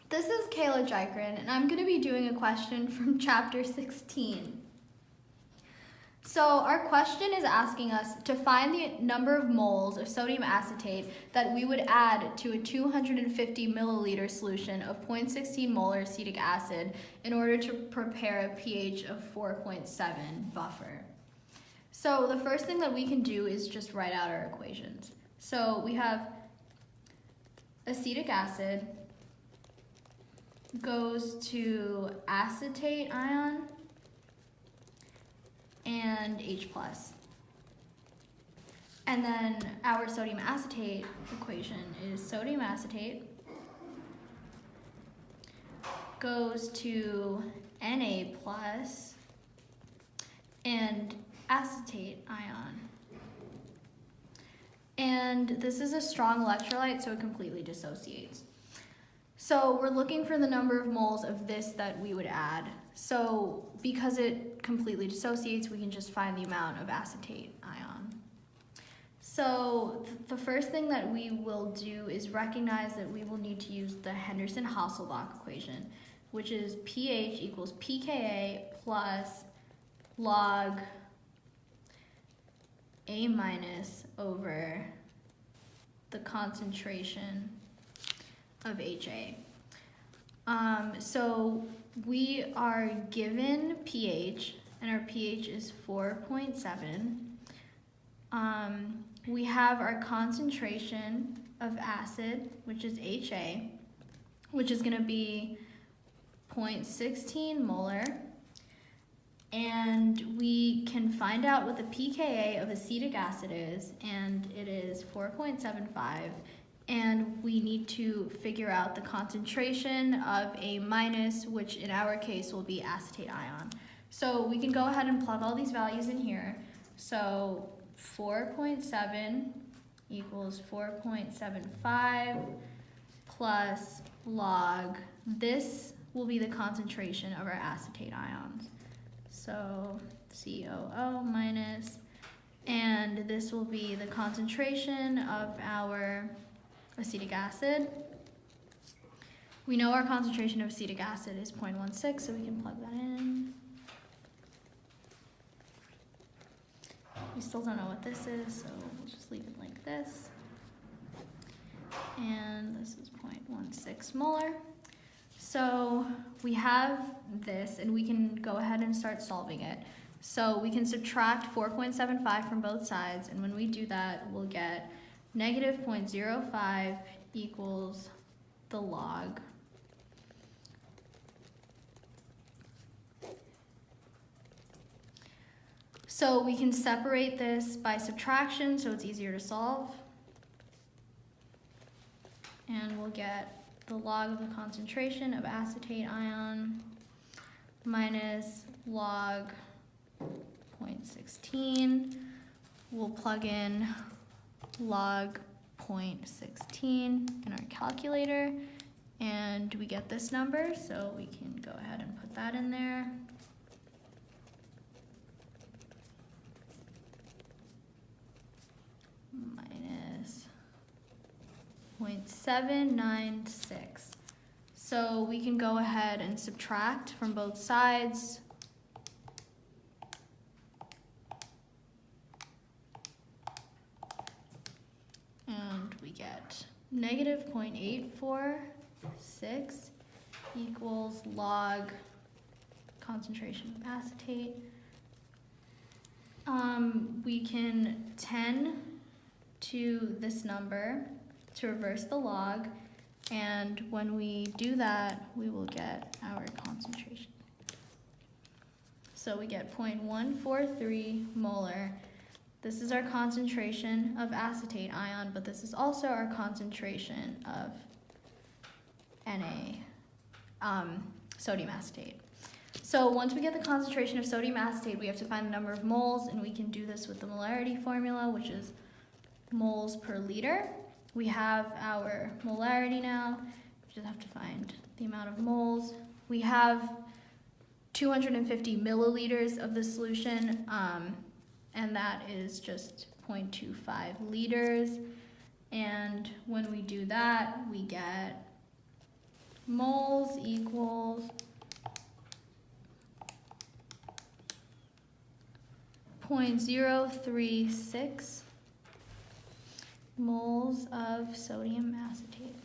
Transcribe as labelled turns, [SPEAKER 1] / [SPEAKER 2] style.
[SPEAKER 1] This is Kayla Jykrin, and I'm going to be doing a question from chapter 16. So our question is asking us to find the number of moles of sodium acetate that we would add to a 250 milliliter solution of 0.16 molar acetic acid in order to prepare a pH of 4.7 buffer. So the first thing that we can do is just write out our equations. So we have acetic acid goes to acetate ion and H+. And then our sodium acetate equation is sodium acetate goes to Na+ and acetate ion. And this is a strong electrolyte, so it completely dissociates. So we're looking for the number of moles of this that we would add. So because it completely dissociates, we can just find the amount of acetate ion. So the first thing that we will do is recognize that we will need to use the Henderson-Hasselbalch equation, which is pH equals pKa plus log A minus over the concentration of HA. So we are given pH, and our pH is 4.7. We have our concentration of acid, which is HA, which is going to be 0.16 molar. And we can find out what the pKa of acetic acid is, and it is 4.75. And we need to figure out the concentration of A minus, which in our case will be acetate ion. So we can go ahead and plug all these values in here. So 4.7 equals 4.75 plus log, this will be the concentration of our acetate ions. So COO minus, and this will be the concentration of our acetic acid. We know our concentration of acetic acid is 0.16, so we can plug that in. We still don't know what this is, so we'll just leave it like this. And this is 0.16 molar. So we have this, and we can go ahead and start solving it. So we can subtract 4.75 from both sides, and when we do that, we'll get negative 0.05 equals the log. So we can separate this by subtraction, so it's easier to solve. And we'll get the log of the concentration of acetate ion minus log 0.16. We'll plug in log 0.16 in our calculator, and we get this number, so we can go ahead and put that in there. Minus 0.796. So we can go ahead and subtract from both sides. And we get negative 0.846 equals log concentration of acetate. We can 10 to this number to reverse the log, and when we do that, we will get our concentration. So we get 0.143 molar. This is our concentration of acetate ion, but this is also our concentration of sodium acetate. So once we get the concentration of sodium acetate, we have to find the number of moles, and we can do this with the molarity formula, which is moles per liter. We have our molarity now. We just have to find the amount of moles. We have 250 milliliters of the solution, and that is just 0.25 liters. And when we do that, we get moles equals 0.036 moles of sodium acetate.